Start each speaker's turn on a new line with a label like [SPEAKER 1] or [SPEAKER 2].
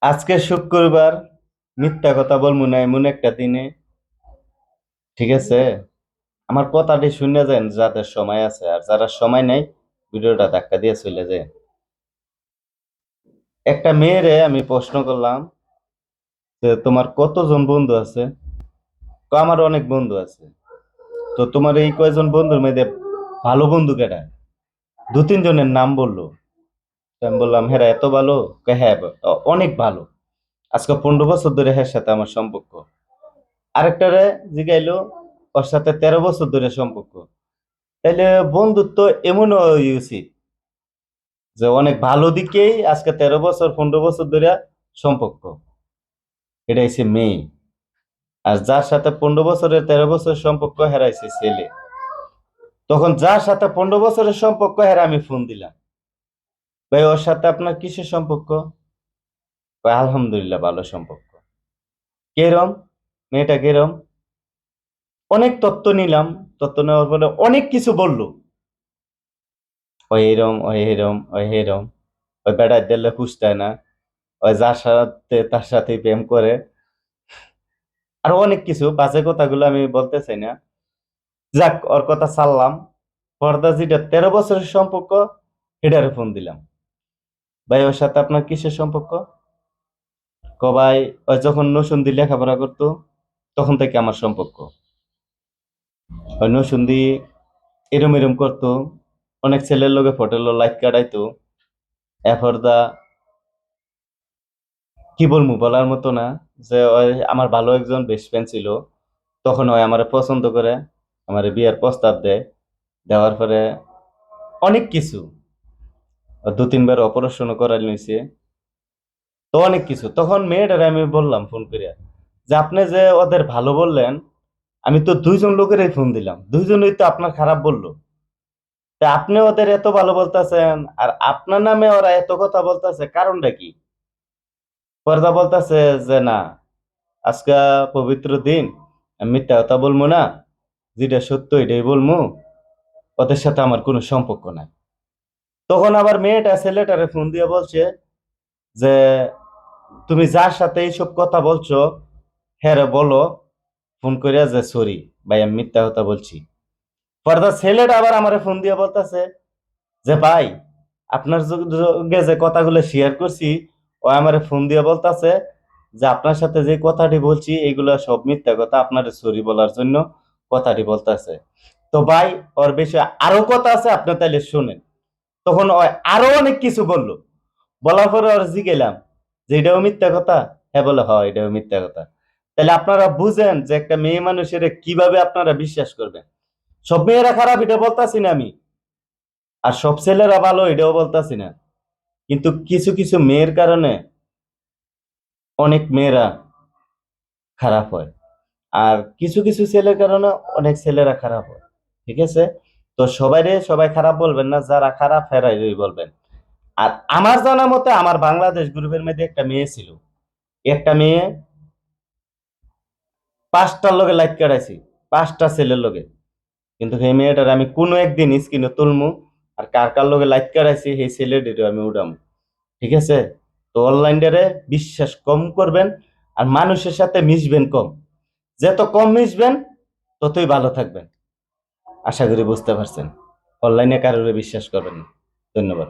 [SPEAKER 1] আজকে শুক্রবার, মিথ্যা কথা বলবো না এমন একটা দিনে। ঠিক আছে, আমার কথাটি শুনে যান যাদের সময় আছে, আর যারা সময় নাই ভিডিওটা ধাক্কা দিয়ে চলে যায়। একটা মেয়েরে আমি প্রশ্ন করলাম যে তোমার কতজন বন্ধু আছে? আমার অনেক বন্ধু আছে। তো তোমার এই কয়জন বন্ধুর মধ্যে ভালো বন্ধু কেটা? দু তিন জনের নাম বললো। তো আমি বললাম, হ্যাঁ এত ভালো? হ্যাঁ অনেক ভালো। আজকে 15 বছর ধরে এর সাথে আমার সম্পর্ক। আরেকটারে জিগাইলো, ওর সাথে 13 বছর ধরে সম্পর্ক। তাইলে বন্ধুত্ব এমনও উচিত যে অনেক ভালো দিকেই আজকে 13 বছর 15 বছর ধরে সম্পর্ক। এটা হচ্ছে মেয়ে। আর যার সাথে 15 বছরের 13 বছর সম্পর্ক হেরাইছে ছেলে। তখন যার সাথে 15 বছরের সম্পর্ক হেরা আমি ফোন দিলাম, ভাই ওর সাথে আপনার কিসের সম্পর্ক? কয়, আলহামদুলিল্লাহ ভালো সম্পর্ক। কেরম? মেয়েটা কেরম? অনেক তত্ত্ব নিলাম। তত্ত্ব নেওয়ার পরে অনেক কিছু বললো। ওই এরম, ওই এরম, ওই এরম, ওই বেড়ায় দিলে খুঁজতায় না, ওই যার সাথে তার সাথে প্রেম করে। আরো অনেক কিছু বাজে কথাগুলো আমি বলতে চাই না। যাক, ওর কথা ছাড়লাম। পর্দা যেটা 13 বছরের সম্পর্ক, এটারে ফোন দিলাম, ভাই ওর সাথে আপনার কিসের সম্পর্ক? ভাই ওই যখন নসুন্দি লেখাপড়া করতো তখন থেকে আমার সম্পর্ক। ওই নসুন্দি এরম এরম করতো, অনেক ছেলের লোকে ফটো লাইট কাটাইতো। এরপর দা কি বলবো, বলার মতো না। যে ওই আমার ভালো একজন বেস্ট ফ্রেন্ড ছিল, তখন ওই আমার পছন্দ করে আমার বিয়ের প্রস্তাব দেয়। দেওয়ার পরে অনেক কিছু, ও দু তিনবার অপারেশনও করাই নিয়েছে। তো অনেক কিছু, তখন মেয়েটারে আমি বললাম ফোন করিয়া যে আপনি যে ওদের ভালো বললেন, আমি তো দুইজন লোকেরই ফোন দিলাম, দুইজনই তো আপনার খারাপ বললো। তা আপনি ওদের এত ভালো বলতেছেন আর আপনার নামে ওরা এত কথা বলতেছে, কারণটা কি? পর্দা বলতেছে যে না, আজকে পবিত্র দিন, আমি মিথ্যা কথা বলবো না, যেটা সত্য এটাই বলবো, ওদের সাথে আমার কোনো সম্পর্ক নাই। তখন আবার মেয়েটা ছেলেটারে ফোন দিয়ে বলছে যে তুমি যার সাথে এইসব কথা বলছো, হ্যাঁ রে বলো ফোন করিয়া যে সরি ভাই আমি মিথ্যা কথা বলছি। পরে ছেলেটা আবার আমারে ফোন দিয়ে বলতেছে যে ভাই, আপনার যোগে যে কথাগুলো শেয়ার করছি, ও আমারে ফোন দিয়ে বলতেছে যে আপনার সাথে যে কথাটি বলছি এগুলো সব মিথ্যা কথা, আপনার সরি বলার জন্য কথাটি বলতেছে। তো ভাই, ওর বেশি আরো কথা আছে, আপনি তাইলে শুনেন। তখন ও আরো অনেক কিছু বললো। বলার পরে ওর জিগেলাম যে এটাও মিথ্যা কথা? হ্যাঁ বলে, হয় এটাও মিথ্যা কথা। তাহলে আপনারা বুঝেন যে একটা মেয়ে মানুষের কিভাবে আপনারা বিশ্বাস করবেন। সব মেয়েরা খারাপ এটা বলতাছি না আমি, আর সব ছেলেরা ভালো এটাও বলতাছি না। কিন্তু কিছু কিছু মেয়ের কারণে অনেক মেয়েরা খারাপ হয়, আর কিছু কিছু ছেলের কারণে অনেক ছেলেরা খারাপ হয়। ঠিক আছে? তো সবাইরে সবাই খারাপ বলবেন না, যারা খারাপ হেরাই বলবেন। আর আমার জানা মতে আমার বাংলাদেশ গ্রুপের মধ্যে একটা মেয়ে ছিল। একটা মেয়ে 5টার লগে লাইট কাটাইছি, 5টা ছেলের লগে। কিন্তু সেই মেয়েটার আমি কোনো একদিন স্ক্রিনে তুলমু, আর কার কার লগে লাইট কাটাইছি সেই ছেলেটিরও আমি উঠামু। ঠিক আছে? তো অনলাইনটারে বিশ্বাস কম করবেন, আর মানুষের সাথে মিশবেন কম। যত কম মিশবেন ততই ভালো থাকবেন। আশা করি বুঝতে পারছেন। অনলাইনে কারোর বিশ্বাস করবেন না। ধন্যবাদ।